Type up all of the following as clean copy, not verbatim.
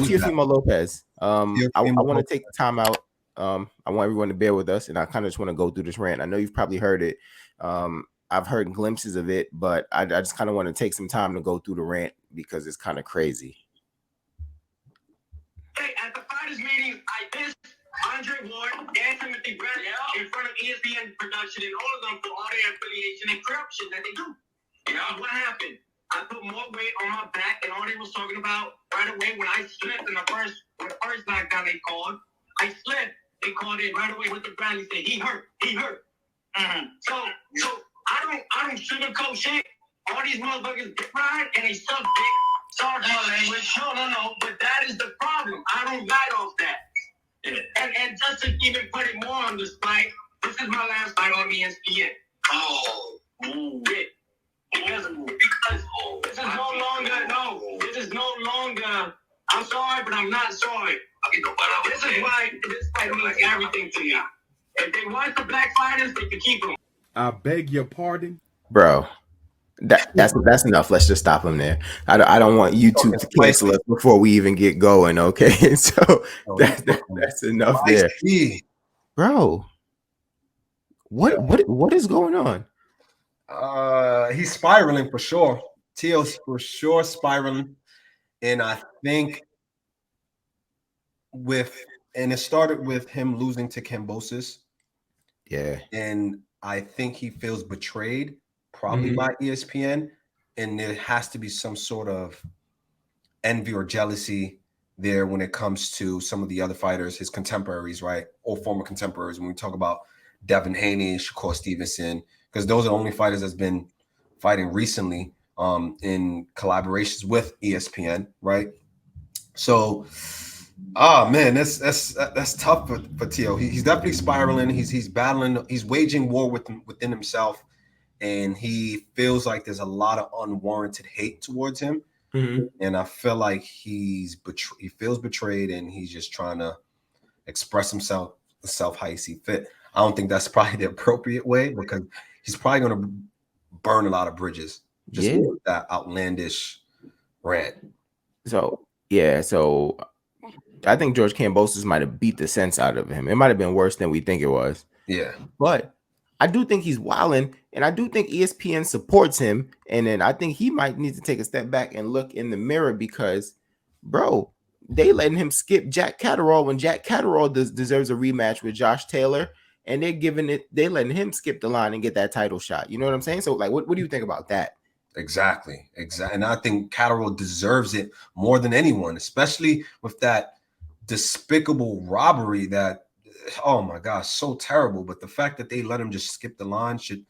Who's that? Teofimo Lopez. I Teofimo want to Lopez. take the time out. I want everyone to bear with us, and I kind of just want to go through this rant. I know you've probably heard it. I've heard glimpses of it, but I just kind of want to take some time to go through the rant because it's kind of crazy. Hey, at the fighters meeting, I dissed Andre Ward and Timothy Brett in front of ESPN production and all of them for all their affiliation and corruption that they do. What happened? I put more weight on my back, and all they was talking about right away when I slipped in the first knockdown they called. I slipped. They called it right away with the ground. He said he hurt. So I don't sugarcoat shit. All these motherfuckers get ride and they suck dick. Sorry for my language. No. But that is the problem. I don't bite off that. Yeah. And just to even put it more on the fight, this is my last fight on ESPN. Because this is no longer. I'm sorry, but I'm not sorry. This is why this fight means everything to me. If they want the black fighters, they can keep them. I beg your pardon, Bro. That's enough. Let's just stop him there. I don't want YouTube to cancel us before we even get going. Okay, so that's enough there, bro. What is going on? He's spiraling for sure. Teo's for sure spiraling, and I think it started with him losing to Kambosos. Yeah, and I think he feels betrayed. Probably by ESPN, and there has to be some sort of envy or jealousy there when it comes to some of the other fighters, his contemporaries, right, or former contemporaries. When we talk about Devin Haney, Shakur Stevenson, because those are the only fighters that's been fighting recently in collaborations with ESPN, right? So, man, that's tough for Teo. He's definitely spiraling. He's battling. He's waging war within himself. And he feels like there's a lot of unwarranted hate towards him. And I feel like he feels betrayed, and he's just trying to express himself how he see fit. I don't think that's probably the appropriate way, because he's probably going to burn a lot of bridges just with that outlandish rant. So I think George Kambosos might have beat the sense out of him. It might have been worse than we think it was. Yeah. But I do think he's wilding, and I do think ESPN supports him. And then I think he might need to take a step back and look in the mirror, because, bro, they letting him skip Jack Catterall when Jack Catterall deserves a rematch with Josh Taylor, and they letting him skip the line and get that title shot. You know what I'm saying? So, like, what do you think about that? Exactly. And I think Catterall deserves it more than anyone, especially with that despicable robbery that, oh my gosh, so terrible. But the fact that they let him just skip the line should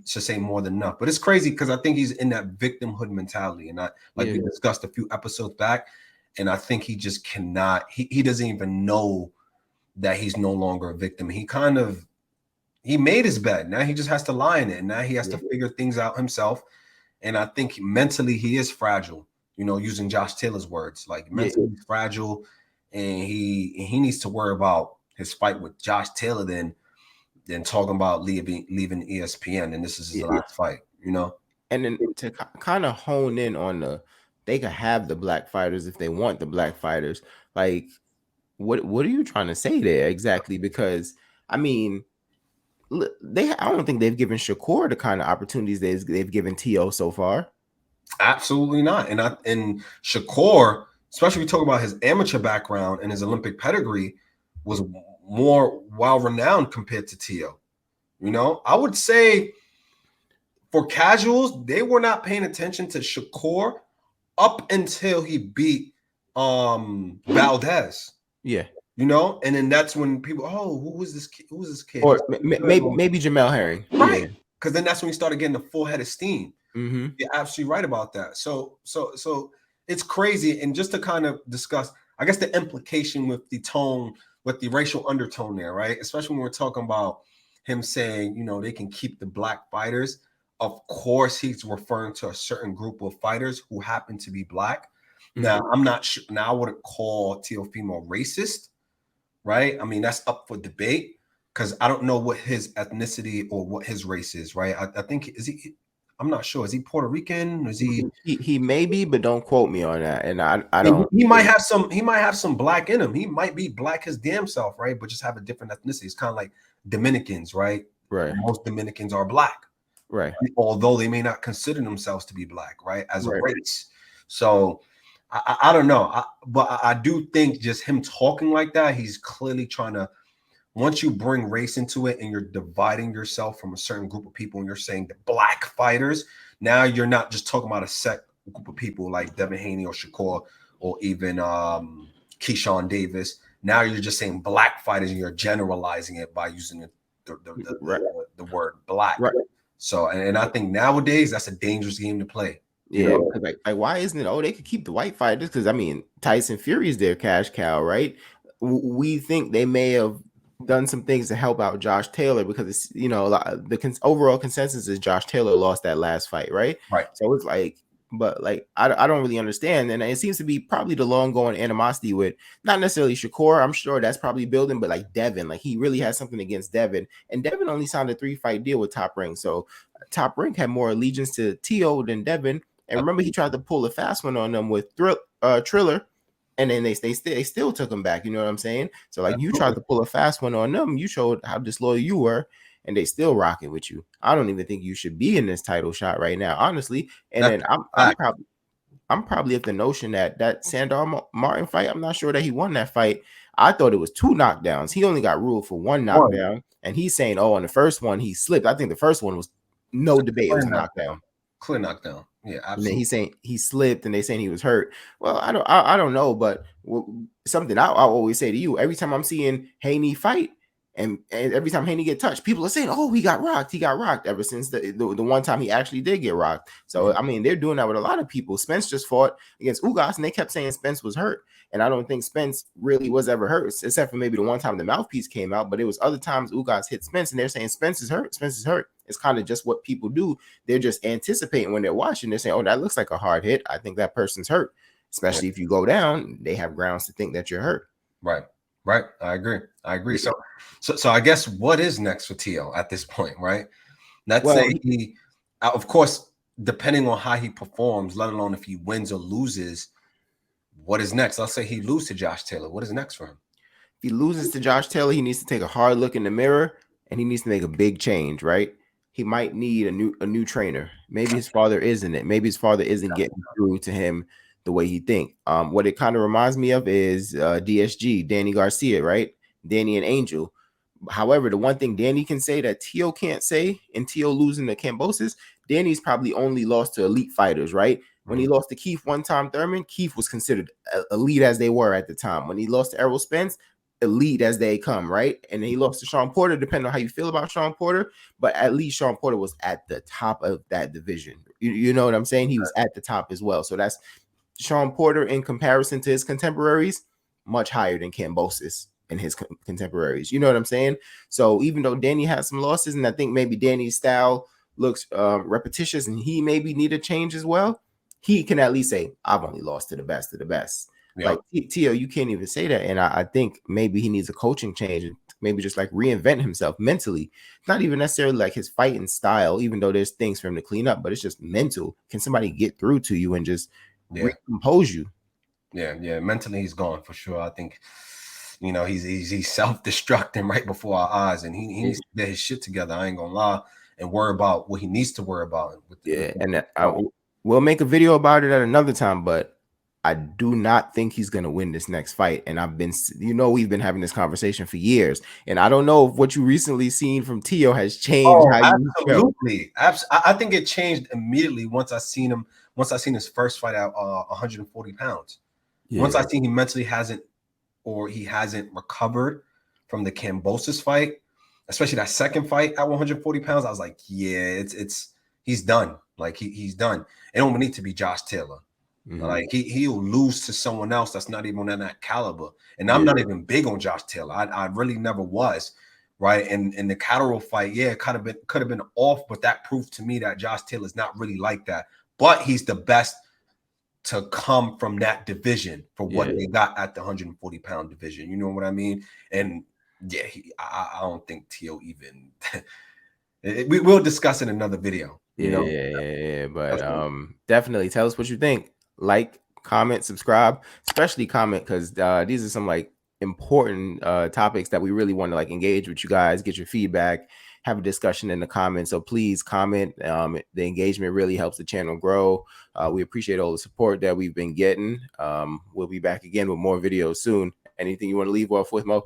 say more than enough. But it's crazy, because I think he's in that victimhood mentality, and we discussed a few episodes back, and I think he just cannot. He doesn't even know that he's no longer a victim. He made his bed. Now he just has to lie in it, and now he has to figure things out himself. And I think mentally he is fragile. Using Josh Taylor's words, like mentally fragile, and he needs to worry about his fight with Josh Taylor than talking about leaving ESPN, and this is his last fight, And then to kind of hone in on they could have the black fighters if they want the black fighters. Like, what are you trying to say there exactly? Because I mean, I don't think they've given Shakur the kind of opportunities they've given Teo so far. Absolutely not. And Shakur, especially we talk about his amateur background and his Olympic pedigree, was more well-renowned compared to Teo. I would say for casuals, they were not paying attention to Shakur up until he beat Valdez. Yeah. And then that's when people, who was this kid? Who was this kid? Or maybe Jamel Herring. Right. Because then that's when he started getting the full head of steam. Mm-hmm. You're absolutely right about that. So it's crazy. And just to kind of discuss, I guess, the implication with the tone, with the racial undertone there, right? Especially when we're talking about him saying, they can keep the black fighters. Of course, he's referring to a certain group of fighters who happen to be black. Mm-hmm. Now, I'm not sure. Now, I wouldn't call Teofimo racist, right? I mean, that's up for debate, because I don't know what his ethnicity or what his race is, right? I think I'm not sure. Is he Puerto Rican? Is he? He may be, but don't quote me on that. And I don't. He might have some. He might have some black in him. He might be black his damn self, right? But just have a different ethnicity. It's kind of like Dominicans, right? Right. Most Dominicans are black, right? Although they may not consider themselves to be black, right? As a Right. race. So I don't know. But I do think just him talking like that, he's clearly trying to. Once you bring race into it and you're dividing yourself from a certain group of people and you're saying the black fighters, now you're not just talking about a set group of people like Devin Haney or Shakur or even Keyshawn Davis. Now you're just saying black fighters and you're generalizing it by using the word black. Right. So, and I think nowadays that's a dangerous game to play. Yeah, like why isn't it? Oh, they could keep the white fighters because I mean Tyson Fury is their cash cow, right? We think they may have done some things to help out Josh Taylor because it's the overall consensus is Josh Taylor lost that last fight, right? Right. So it's like, but like I don't really understand, and it seems to be probably the long going animosity with not necessarily Shakur. I'm sure that's probably building, but like Devin, like he really has something against Devin, and Devin only signed a 3-fight deal with Top Rank, so Top Rank had more allegiance to Tio than Devin. And remember, he tried to pull a fast one on them with Triller, and then they still took him back. You know what I'm saying? So like you tried to pull a fast one on them, you showed how disloyal you were, and they still rocking with you. I don't even think you should be in this title shot right now, honestly. And then I'm probably of the notion that Sandor Martin fight, I'm not sure that he won that fight. I thought it was 2 knockdowns. He only got ruled for 1 knockdown, and he's saying, oh, on the first one he slipped. I think the first one was no debate. It was a knockdown. Clear knockdown. Yeah, absolutely. And then he's saying he slipped, and they saying he was hurt. Well, I don't know, but something I always say to you: every time I'm seeing Haney fight, and every time Haney get touched, people are saying, "Oh, he got rocked. He got rocked." Ever since the one time he actually did get rocked. So I mean, they're doing that with a lot of people. Spence just fought against Ugas, and they kept saying Spence was hurt, and I don't think Spence really was ever hurt, except for maybe the one time the mouthpiece came out. But it was other times Ugas hit Spence, and they're saying Spence is hurt. Spence is hurt. It's kind of just what people do. They're just anticipating when they're watching. They're saying, "Oh, that looks like a hard hit. I think that person's hurt." Especially if you go down, they have grounds to think that you're hurt. Right. I agree. So I guess what is next for Tio at this point, right? Let's say he, of course, depending on how he performs, let alone if he wins or loses, what is next? Let's say he loses to Josh Taylor. What is next for him? If he loses to Josh Taylor, he needs to take a hard look in the mirror and he needs to make a big change, right? He might need a new trainer. Maybe his father isn't it. Maybe his father isn't getting through to him the way he think. What it kind of reminds me of is DSG, Danny Garcia, right? Danny and Angel. However, the one thing Danny can say that Tio can't say, and Tio losing to Kambosos, Danny's probably only lost to elite fighters, right? When he lost to Keith one time, Thurman, Keith was considered elite as they were at the time. When he lost to Errol Spence, elite as they come, right? And then he lost to Sean Porter, depending on how you feel about Sean Porter, but at least Sean Porter was at the top of that division. You know what I'm saying? He was at the top as well. So that's Sean Porter in comparison to his contemporaries, much higher than Kambosos and his contemporaries. You know what I'm saying? So even though Danny has some losses, and I think maybe Danny's style looks repetitious and he maybe need a change as well, he can at least say, I've only lost to the best of the best. Yeah. Like Tio, you can't even say that. And I think maybe he needs a coaching change and maybe just like reinvent himself mentally. Not even necessarily like his fighting style, even though there's things for him to clean up, but it's just mental. Can somebody get through to you and just recompose you? Yeah. Mentally, he's gone for sure. I think, he's self-destructing right before our eyes, and he needs to get his shit together. I ain't gonna lie, and worry about what he needs to worry about. We'll make a video about it at another time, but I do not think he's going to win this next fight. And we've been having this conversation for years. And I don't know if what you recently seen from Tio has changed. Absolutely. I think it changed immediately once I seen his first fight at 140 pounds. Yeah. Once I seen he mentally hasn't recovered from the Kambosos fight, especially that second fight at 140 pounds, I was like, yeah, he's done. Like he's done. It don't need to be Josh Taylor. Mm-hmm. Like he'll lose to someone else that's not even on that caliber. And I'm not even big on Josh Taylor. I really never was. Right. And in the Catterall fight, it could have been off, but that proved to me that Josh Taylor is not really like that. But he's the best to come from that division for what they got at the 140-pound division. You know what I mean? And I don't think Tio even we will discuss in another video. You know, Yeah. But definitely tell us what you think. Like, comment, subscribe, especially comment, because these are some like important topics that we really want to like engage with you guys, get your feedback, have a discussion in the comments. So please comment. The engagement really helps the channel grow. We appreciate all the support that we've been getting. We'll be back again with more videos soon. Anything you want to leave off with, Mo?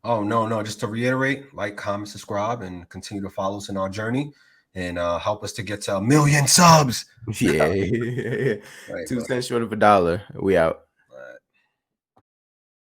Oh, no. Just to reiterate, like, comment, subscribe, and continue to follow us in our journey and help us to get to 1 million subs. Yeah. Right, 2 bro. cents short of $1. We out.